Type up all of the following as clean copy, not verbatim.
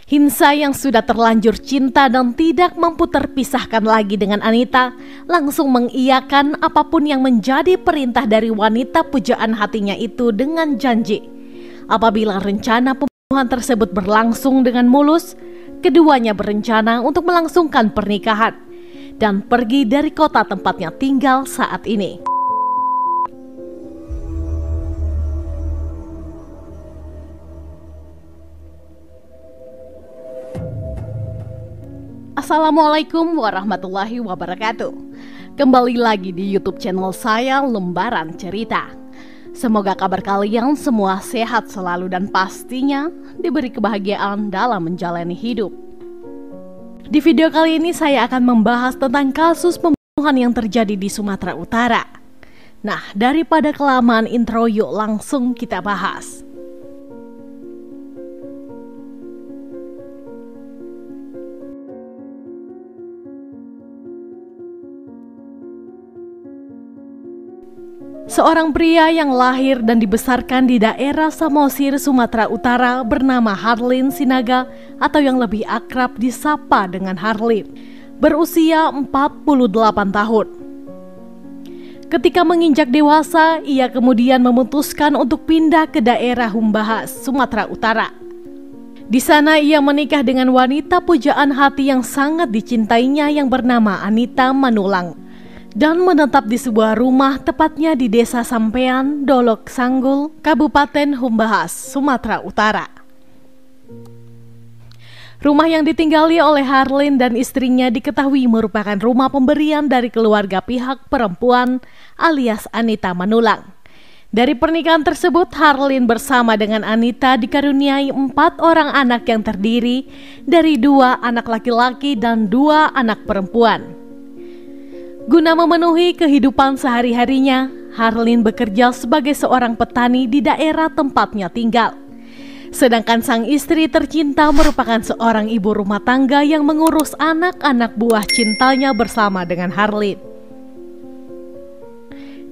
Hinsa yang sudah terlanjur cinta dan tidak mampu terpisahkan lagi dengan Anita langsung mengiyakan apapun yang menjadi perintah dari wanita pujaan hatinya itu dengan janji. Apabila rencana pembunuhan tersebut berlangsung dengan mulus, keduanya berencana untuk melangsungkan pernikahan dan pergi dari kota tempatnya tinggal saat ini. Assalamualaikum warahmatullahi wabarakatuh. Kembali lagi di YouTube channel saya, Lembaran Cerita. Semoga kabar kalian semua sehat selalu dan pastinya diberi kebahagiaan dalam menjalani hidup. Di video kali ini saya akan membahas tentang kasus pembunuhan yang terjadi di Sumatera Utara. Nah, daripada kelamaan intro, yuk langsung kita bahas. Seorang pria yang lahir dan dibesarkan di daerah Samosir, Sumatera Utara bernama Harlin Sinaga atau yang lebih akrab disapa dengan Harlin, berusia 48 tahun. Ketika menginjak dewasa, ia kemudian memutuskan untuk pindah ke daerah Humbahas, Sumatera Utara. Di sana ia menikah dengan wanita pujaan hati yang sangat dicintainya yang bernama Anita Manulang, dan menetap di sebuah rumah tepatnya di Desa Sampean, Dolok Sanggul, Kabupaten Humbahas, Sumatera Utara. Rumah yang ditinggali oleh Harlin dan istrinya diketahui merupakan rumah pemberian dari keluarga pihak perempuan alias Anita Manulang. Dari pernikahan tersebut, Harlin bersama dengan Anita dikaruniai 4 orang anak yang terdiri dari 2 anak laki-laki dan 2 anak perempuan. Guna memenuhi kehidupan sehari-harinya, Harlin bekerja sebagai seorang petani di daerah tempatnya tinggal. Sedangkan sang istri tercinta merupakan seorang ibu rumah tangga yang mengurus anak-anak buah cintanya bersama dengan Harlin.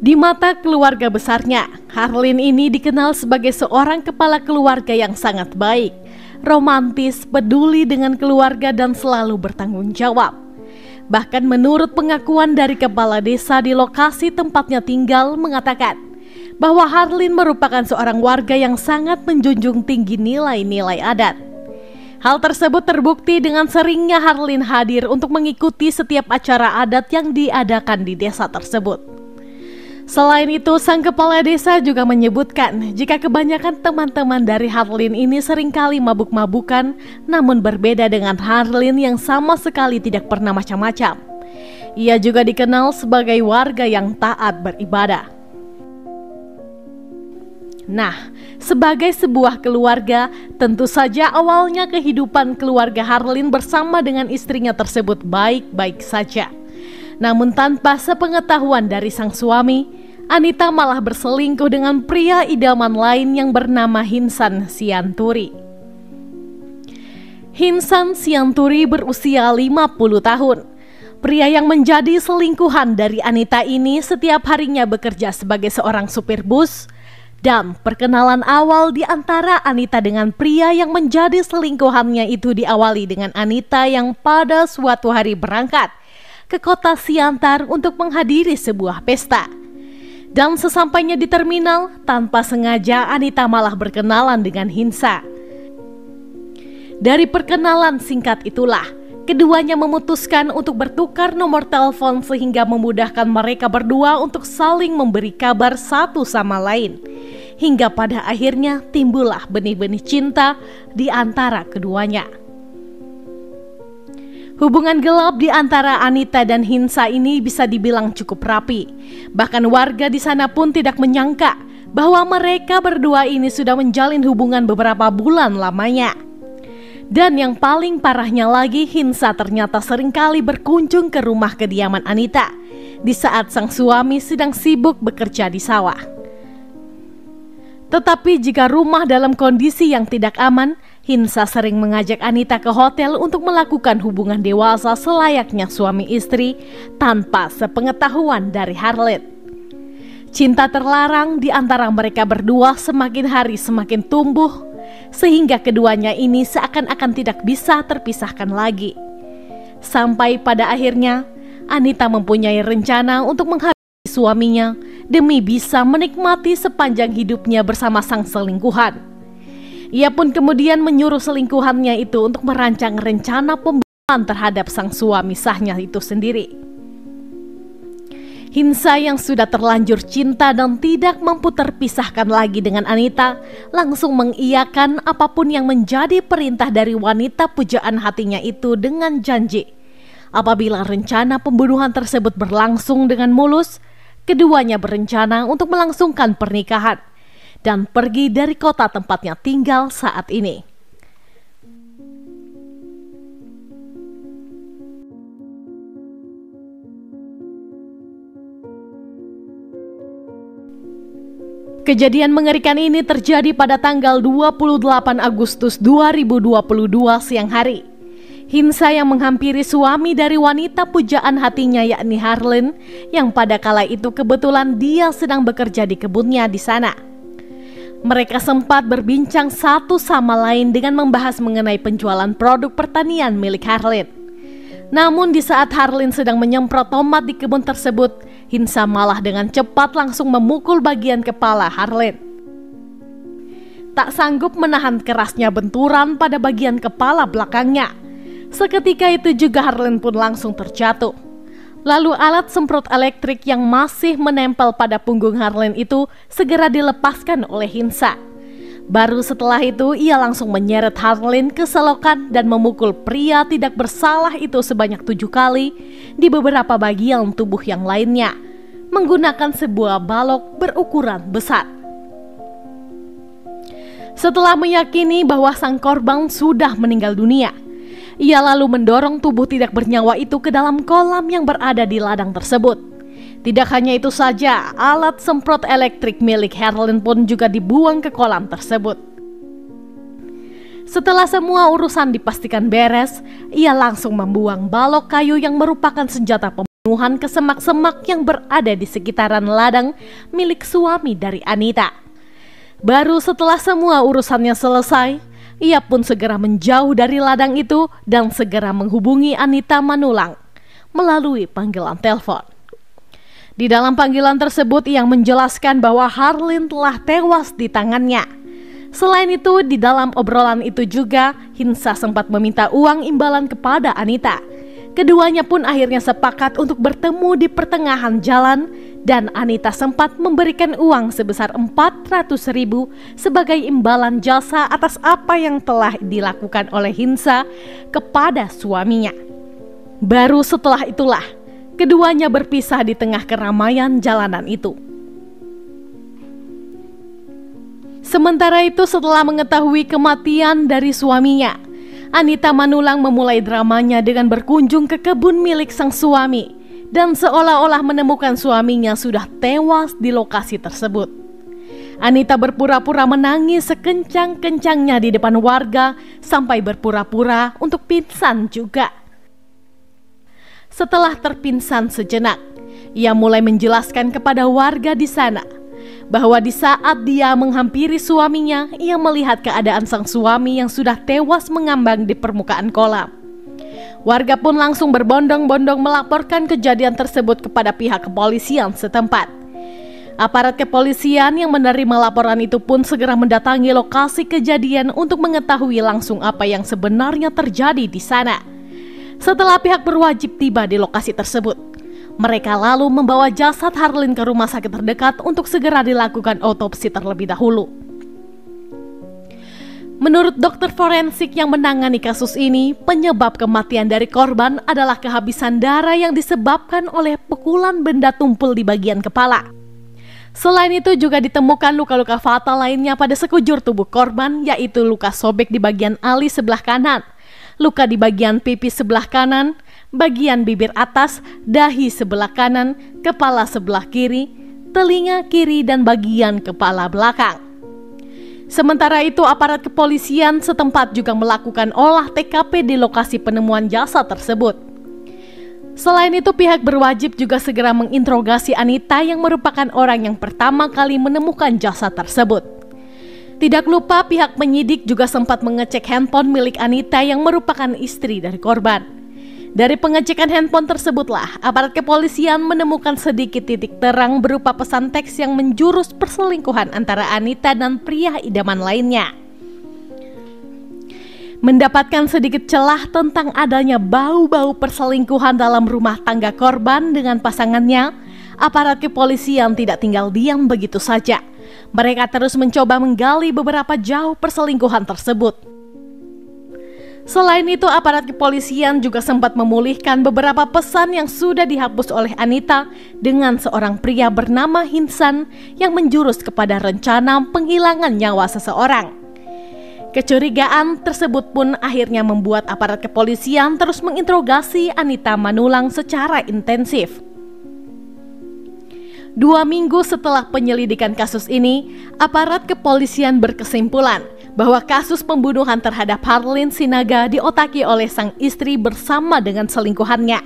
Di mata keluarga besarnya, Harlin ini dikenal sebagai seorang kepala keluarga yang sangat baik, romantis, peduli dengan keluarga dan selalu bertanggung jawab. Bahkan menurut pengakuan dari kepala desa di lokasi tempatnya tinggal mengatakan bahwa Harlin merupakan seorang warga yang sangat menjunjung tinggi nilai-nilai adat. Hal tersebut terbukti dengan seringnya Harlin hadir untuk mengikuti setiap acara adat yang diadakan di desa tersebut. Selain itu, sang kepala desa juga menyebutkan jika kebanyakan teman-teman dari Harlin ini seringkali mabuk-mabukan, namun berbeda dengan Harlin yang sama sekali tidak pernah macam-macam. Ia juga dikenal sebagai warga yang taat beribadah. Nah, sebagai sebuah keluarga, tentu saja awalnya kehidupan keluarga Harlin bersama dengan istrinya tersebut baik-baik saja. Namun tanpa sepengetahuan dari sang suami, Anita malah berselingkuh dengan pria idaman lain yang bernama Hinsan Sianturi. Hinsan Sianturi berusia 50 tahun. Pria yang menjadi selingkuhan dari Anita ini setiap harinya bekerja sebagai seorang supir bus, dan perkenalan awal di antara Anita dengan pria yang menjadi selingkuhannya itu diawali dengan Anita yang pada suatu hari berangkat ke kota Siantar untuk menghadiri sebuah pesta. Dan sesampainya di terminal, tanpa sengaja Anita malah berkenalan dengan Hinsa. Dari perkenalan singkat itulah, keduanya memutuskan untuk bertukar nomor telepon sehingga memudahkan mereka berdua untuk saling memberi kabar satu sama lain. Hingga pada akhirnya timbullah benih-benih cinta di antara keduanya. Hubungan gelap di antara Anita dan Hinsa ini bisa dibilang cukup rapi. Bahkan warga di sana pun tidak menyangka bahwa mereka berdua ini sudah menjalin hubungan beberapa bulan lamanya. Dan yang paling parahnya lagi, Hinsa ternyata seringkali berkunjung ke rumah kediaman Anita di saat sang suami sedang sibuk bekerja di sawah. Tetapi jika rumah dalam kondisi yang tidak aman, Hinsa sering mengajak Anita ke hotel untuk melakukan hubungan dewasa selayaknya suami istri tanpa sepengetahuan dari Harlin. Cinta terlarang di antara mereka berdua semakin hari semakin tumbuh sehingga keduanya ini seakan-akan tidak bisa terpisahkan lagi. Sampai pada akhirnya, Anita mempunyai rencana untuk menghabisi suaminya demi bisa menikmati sepanjang hidupnya bersama sang selingkuhan. Ia pun kemudian menyuruh selingkuhannya itu untuk merancang rencana pembunuhan terhadap sang suami sahnya itu sendiri. Hinsa yang sudah terlanjur cinta dan tidak mampu terpisahkan lagi dengan Anita langsung mengiyakan apapun yang menjadi perintah dari wanita pujaan hatinya itu dengan janji. Apabila rencana pembunuhan tersebut berlangsung dengan mulus, keduanya berencana untuk melangsungkan pernikahan dan pergi dari kota tempatnya tinggal saat ini. Kejadian mengerikan ini terjadi pada tanggal 28 Agustus 2022 siang hari. Hinsa yang menghampiri suami dari wanita pujaan hatinya yakni Harleen, yang pada kala itu kebetulan dia sedang bekerja di kebunnya di sana. Mereka sempat berbincang satu sama lain dengan membahas mengenai penjualan produk pertanian milik Harleen. Namun di saat Harleen sedang menyemprot tomat di kebun tersebut, Hinsa malah dengan cepat langsung memukul bagian kepala Harleen. Tak sanggup menahan kerasnya benturan pada bagian kepala belakangnya. Seketika itu juga Harleen pun langsung terjatuh. Lalu alat semprot elektrik yang masih menempel pada punggung Harleen itu segera dilepaskan oleh Hinsa. Baru setelah itu ia langsung menyeret Harleen ke selokan dan memukul pria tidak bersalah itu sebanyak 7 kali di beberapa bagian tubuh yang lainnya menggunakan sebuah balok berukuran besar. Setelah meyakini bahwa sang korban sudah meninggal dunia, ia lalu mendorong tubuh tidak bernyawa itu ke dalam kolam yang berada di ladang tersebut. Tidak hanya itu saja, alat semprot elektrik milik Harleen pun juga dibuang ke kolam tersebut. Setelah semua urusan dipastikan beres, ia langsung membuang balok kayu yang merupakan senjata pembunuhan ke semak-semak yang berada di sekitaran ladang milik suami dari Anita. Baru setelah semua urusannya selesai, ia pun segera menjauh dari ladang itu dan segera menghubungi Anita Manulang melalui panggilan telepon. Di dalam panggilan tersebut ia menjelaskan bahwa Harleen telah tewas di tangannya. Selain itu, di dalam obrolan itu juga Hinsa sempat meminta uang imbalan kepada Anita. Keduanya pun akhirnya sepakat untuk bertemu di pertengahan jalan dan Anita sempat memberikan uang sebesar 400.000 sebagai imbalan jasa atas apa yang telah dilakukan oleh Hinsa kepada suaminya. Baru setelah itulah keduanya berpisah di tengah keramaian jalanan itu. Sementara itu, setelah mengetahui kematian dari suaminya, Anita Manulang memulai dramanya dengan berkunjung ke kebun milik sang suami dan seolah-olah menemukan suaminya sudah tewas di lokasi tersebut. Anita berpura-pura menangis sekencang-kencangnya di depan warga sampai berpura-pura untuk pingsan juga. Setelah terpingsan sejenak, ia mulai menjelaskan kepada warga di sana bahwa di saat dia menghampiri suaminya, ia melihat keadaan sang suami yang sudah tewas mengambang di permukaan kolam. Warga pun langsung berbondong-bondong melaporkan kejadian tersebut kepada pihak kepolisian setempat. Aparat kepolisian yang menerima laporan itu pun segera mendatangi lokasi kejadian untuk mengetahui langsung apa yang sebenarnya terjadi di sana. Setelah pihak berwajib tiba di lokasi tersebut, mereka lalu membawa jasad Harleen ke rumah sakit terdekat untuk segera dilakukan otopsi terlebih dahulu. Menurut dokter forensik yang menangani kasus ini, penyebab kematian dari korban adalah kehabisan darah yang disebabkan oleh pukulan benda tumpul di bagian kepala. Selain itu juga ditemukan luka-luka fatal lainnya pada sekujur tubuh korban, yaitu luka sobek di bagian alis sebelah kanan, luka di bagian pipi sebelah kanan, bagian bibir atas, dahi sebelah kanan, kepala sebelah kiri, telinga kiri, dan bagian kepala belakang. Sementara itu, aparat kepolisian setempat juga melakukan olah TKP di lokasi penemuan jasad tersebut. Selain itu, pihak berwajib juga segera menginterogasi Anita yang merupakan orang yang pertama kali menemukan jasad tersebut. Tidak lupa pihak penyidik juga sempat mengecek handphone milik Anita yang merupakan istri dari korban. Dari pengecekan handphone tersebutlah aparat kepolisian menemukan sedikit titik terang berupa pesan teks yang menjurus perselingkuhan antara Anita dan pria idaman lainnya. Mendapatkan sedikit celah tentang adanya bau-bau perselingkuhan dalam rumah tangga korban dengan pasangannya, aparat kepolisian tidak tinggal diam begitu saja. Mereka terus mencoba menggali beberapa jauh perselingkuhan tersebut. Selain itu, aparat kepolisian juga sempat memulihkan beberapa pesan yang sudah dihapus oleh Anita dengan seorang pria bernama Hinsan yang menjurus kepada rencana penghilangan nyawa seseorang. Kecurigaan tersebut pun akhirnya membuat aparat kepolisian terus menginterogasi Anita Manulang secara intensif. 2 minggu setelah penyelidikan kasus ini, aparat kepolisian berkesimpulan bahwa kasus pembunuhan terhadap Harlin Sinaga diotaki oleh sang istri bersama dengan selingkuhannya.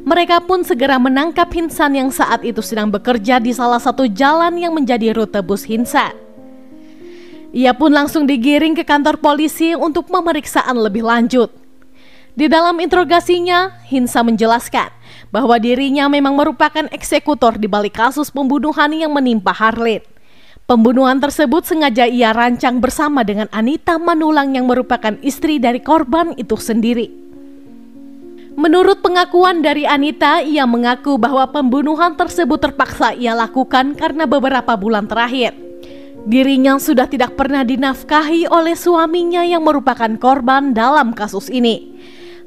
Mereka pun segera menangkap Hinsan yang saat itu sedang bekerja di salah satu jalan yang menjadi rute bus Hinsan. Ia pun langsung digiring ke kantor polisi untuk pemeriksaan lebih lanjut. Di dalam interogasinya, Hinsa menjelaskan bahwa dirinya memang merupakan eksekutor di balik kasus pembunuhan yang menimpa Harlin. Pembunuhan tersebut sengaja ia rancang bersama dengan Anita Manulang yang merupakan istri dari korban itu sendiri. Menurut pengakuan dari Anita, ia mengaku bahwa pembunuhan tersebut terpaksa ia lakukan karena beberapa bulan terakhir dirinya sudah tidak pernah dinafkahi oleh suaminya yang merupakan korban dalam kasus ini.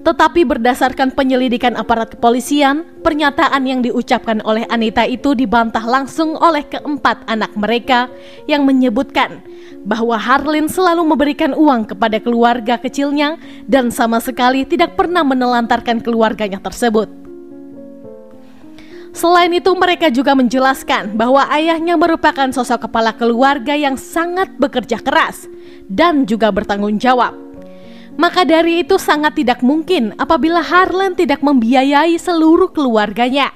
Tetapi berdasarkan penyelidikan aparat kepolisian, pernyataan yang diucapkan oleh Anita itu dibantah langsung oleh keempat anak mereka yang menyebutkan bahwa Harlin selalu memberikan uang kepada keluarga kecilnya dan sama sekali tidak pernah menelantarkan keluarganya tersebut. Selain itu, mereka juga menjelaskan bahwa ayahnya merupakan sosok kepala keluarga yang sangat bekerja keras dan juga bertanggung jawab. Maka dari itu sangat tidak mungkin apabila Harlin tidak membiayai seluruh keluarganya.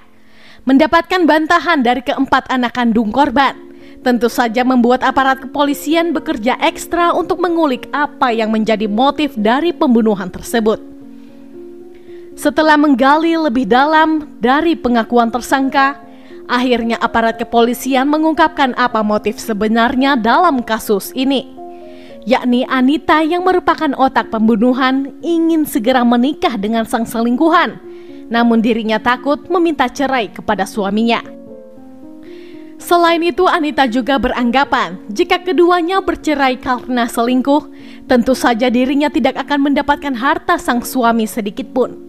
Mendapatkan bantahan dari keempat anak kandung korban tentu saja membuat aparat kepolisian bekerja ekstra untuk mengulik apa yang menjadi motif dari pembunuhan tersebut. Setelah menggali lebih dalam dari pengakuan tersangka, akhirnya aparat kepolisian mengungkapkan apa motif sebenarnya dalam kasus ini, yakni Anita yang merupakan otak pembunuhan ingin segera menikah dengan sang selingkuhan, namun dirinya takut meminta cerai kepada suaminya. Selain itu, Anita juga beranggapan jika keduanya bercerai karena selingkuh, tentu saja dirinya tidak akan mendapatkan harta sang suami sedikit pun.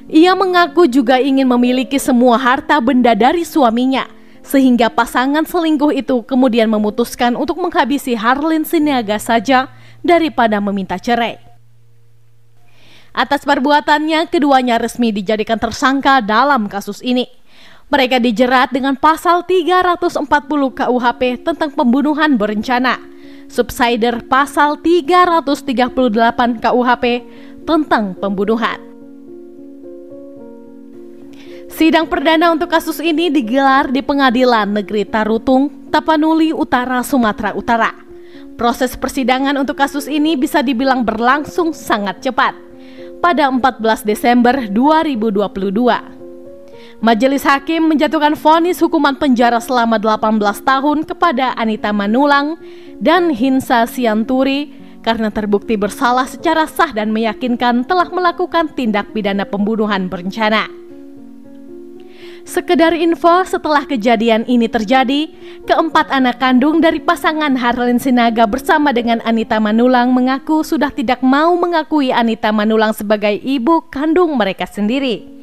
Ia mengaku juga ingin memiliki semua harta benda dari suaminya, sehingga pasangan selingkuh itu kemudian memutuskan untuk menghabisi Harlin Sinaga saja daripada meminta cerai. Atas perbuatannya, keduanya resmi dijadikan tersangka dalam kasus ini. Mereka dijerat dengan pasal 340 KUHP tentang pembunuhan berencana, subsider pasal 338 KUHP tentang pembunuhan. Sidang perdana untuk kasus ini digelar di Pengadilan Negeri Tarutung, Tapanuli Utara, Sumatera Utara. Proses persidangan untuk kasus ini bisa dibilang berlangsung sangat cepat. Pada 14 Desember 2022, Majelis Hakim menjatuhkan vonis hukuman penjara selama 18 tahun kepada Anita Manulang dan Hinsa Sianturi karena terbukti bersalah secara sah dan meyakinkan telah melakukan tindak pidana pembunuhan berencana. Sekedar info, setelah kejadian ini terjadi, keempat anak kandung dari pasangan Harlin Sinaga bersama dengan Anita Manulang mengaku sudah tidak mau mengakui Anita Manulang sebagai ibu kandung mereka sendiri.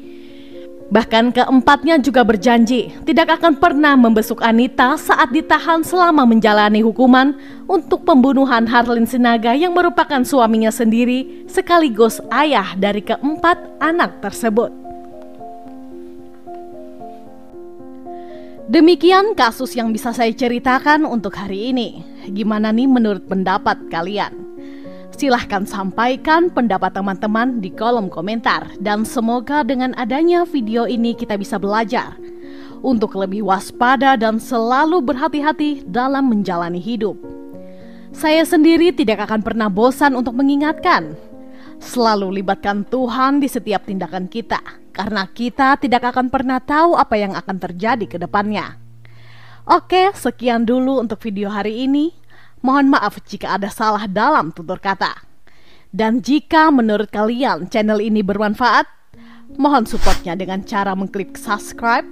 Bahkan keempatnya juga berjanji tidak akan pernah membesuk Anita saat ditahan selama menjalani hukuman untuk pembunuhan Harlin Sinaga yang merupakan suaminya sendiri sekaligus ayah dari keempat anak tersebut. Demikian kasus yang bisa saya ceritakan untuk hari ini. Gimana nih menurut pendapat kalian? Silahkan sampaikan pendapat teman-teman di kolom komentar. Dan semoga dengan adanya video ini kita bisa belajar untuk lebih waspada dan selalu berhati-hati dalam menjalani hidup. Saya sendiri tidak akan pernah bosan untuk mengingatkan. Selalu libatkan Tuhan di setiap tindakan kita, karena kita tidak akan pernah tahu apa yang akan terjadi ke depannya. Oke, sekian dulu untuk video hari ini. Mohon maaf jika ada salah dalam tutur kata. Dan jika menurut kalian channel ini bermanfaat, mohon supportnya dengan cara mengklik subscribe,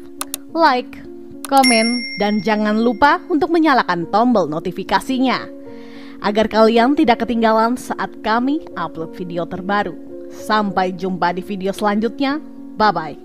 like, komen, dan jangan lupa untuk menyalakan tombol notifikasinya agar kalian tidak ketinggalan saat kami upload video terbaru. Sampai jumpa di video selanjutnya. Bye-bye.